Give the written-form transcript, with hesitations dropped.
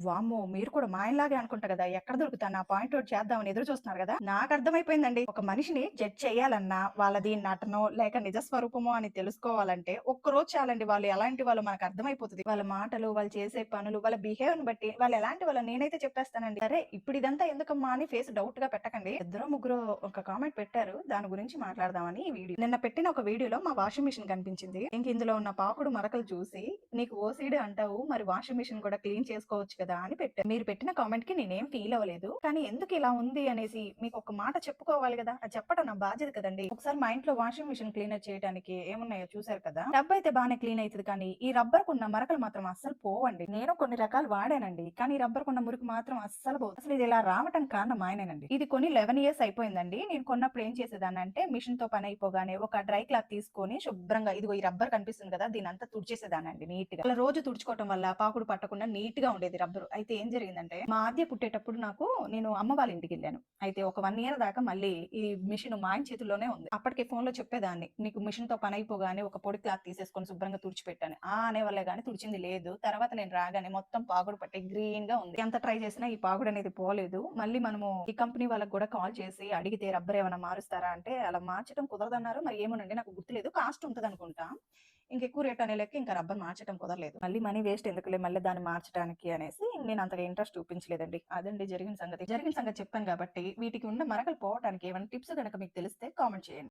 వామ్మో! మీరు కూడా మా ఆయనలాగే అనుకుంటా గదా! ఎక్కడ దొరుకుతాను ఆ పాయింట్ ఔట్ చేద్దామని ఎదురు చూస్తున్నారు గదా! నాకర్థమైపోయిందండి. ఒక మనిషిని జడ్జ్ చేయాలన్నా, వాళ్ళది నటనో, లేక నిజ స్వరూపమో అని తెలుసుకోవాలంటే ఒక్కరోజు చాలండి. వాళ్ళు ఎలాంటి వాళ్ళో మనకర్థమైపోతది. వాళ్ళ మాటలు, వాళ్ళు చేసే పనులు, వాళ్ళ బిహేవియర్‌ని బట్టి వాళ్ళు ఎలాంటి వాళ్ళో నేనైతే చెప్పేస్తానండి. సరే ఇప్పుడిదంతా ఎందుకమ్మా అని ఫేస్ డౌట్‌గా పెట్టకండి. ఇద్దరో, ముగ్గురో ఒక కామెంట్ పెట్టారు. దాని గురించి మాట్లాడదామని ఈ వీడియో. నిన్న పెట్టిన ఒక వీడియోలో మా వాషింగ్ మిషన్ కనిపించింది. ఇంక ఇందులో ఉన్న పాకుడు మరకలు చూసి, "నీకు ఓసీడీ అంటావు. మరి వాషింగ్ మిషన్ కూడా క్లీన్ చేసుకోవచ్చు కదా" అని పెట్టారు. మీరు పెట్టిన కామెంట్ కి నేనేం ఫీల్ అవ్వలేదు. కానీ ఎందుకు ఇలా ఉంది అనేసి మీకు ఒక మాట చెప్పుకోవాలి కదా! అది చెప్పడం నా బాధ్యత కదండి. ఒకసారి మా ఇంట్లో వాషింగ్ మిషన్ క్లీనర్ చేయడానికి ఏమున్నాయో చూసారు కదా! టబ్ అయితే బానే క్లీన్ అయితది కానీ ఈ రబ్బర్ కున్న మరకలు మాత్రం అస్సలు పోవండి. నేను కొన్ని రకాలు వాడానండి. కానీ ఈ రబ్బర్ కున్న మురికి మాత్రం అస్సలు పోదు. అసలు ఇది ఇలా రావటానికి కారణం మా ఆయనేనండి. ఇది కొని 11 ఇయర్స్ అయిపోయిందండి. నేను కొన్నప్పుడు ఏం చేసేదాన్నంటే మిషన్ తో పని అయిపోగానే ఒక డ్రై క్లాత్ తీసుకొని శుభ్రంగా ఇదిగో ఈ రబ్బర్ కనిపిస్తుంది కదా! దీనంతా తుడిచేసేదాన్నండి నీట్‌గా. అలా రోజు తుడుచుకోవటం వల్ల పాకుడు పట్టకుండా నీట్‌గా ఉండేది రబ్బరు. అయితే ఏం జరిగిందంటే మా ఆద్య పుట్టేటప్పుడు నేను అమ్మ వాళ్ళ ఇంటికెళ్ళాను. అయితే ఒక 1 ఇయర్ దాకా మళ్ళీ ఈ మిషన్ మా ఆయన చేతుల్లోనే ఉంది. అప్పటికి ఫోన్‌లో చెప్పేదాన్ని. నీకు మిషన్‌తో పని అయిపోగానే ఒక పొడి క్లాత్ తీసేసుకొని శుభ్రంగా తుడిచిపెట్టని. ఆ! అనేవాళ్ళే గాని తుడిచింది లేదు. తర్వాత నేను రాగానే మొత్తం పాకుడు పట్టి గ్రీన్‌గా ఉంది. ఎంత ట్రై చేసినా ఈ పాకుడనేది పోలేదు. మళ్ళీ మనము ఈ కంపెనీ వాళ్ళకి గూడా కాల్ చేసి అడిగితే రబ్బర్ ఏమైనా మారుస్తారా అంటే అలా మార్చడం కుదరదన్నారు. మరి ఏమోనండి నాకు గుర్తులేదు. కాస్ట్ ఉంటదనుకుంటా. ఇంకెక్కువ రేట్ అనే లెక్క ఇంకా రబ్బర్ మార్చడం కుదరలేదు. మళ్ళీ మనీ వేస్ట్ ఎందుకులే మళ్ళీ దాన్ని మార్చడానికి అనేసి నేను అంతగా ఇంట్రెస్ట్ చూపించలేదండి. అదండి జరిగిన సంగతి. జరిగిన సంగతి చెప్పాను కాబట్టి వీటికి ఉన్న మరకలు పోవటానికి ఏమైనా టిప్స్ గనక మీకు తెలిస్తే కామెంట్ చేయండి.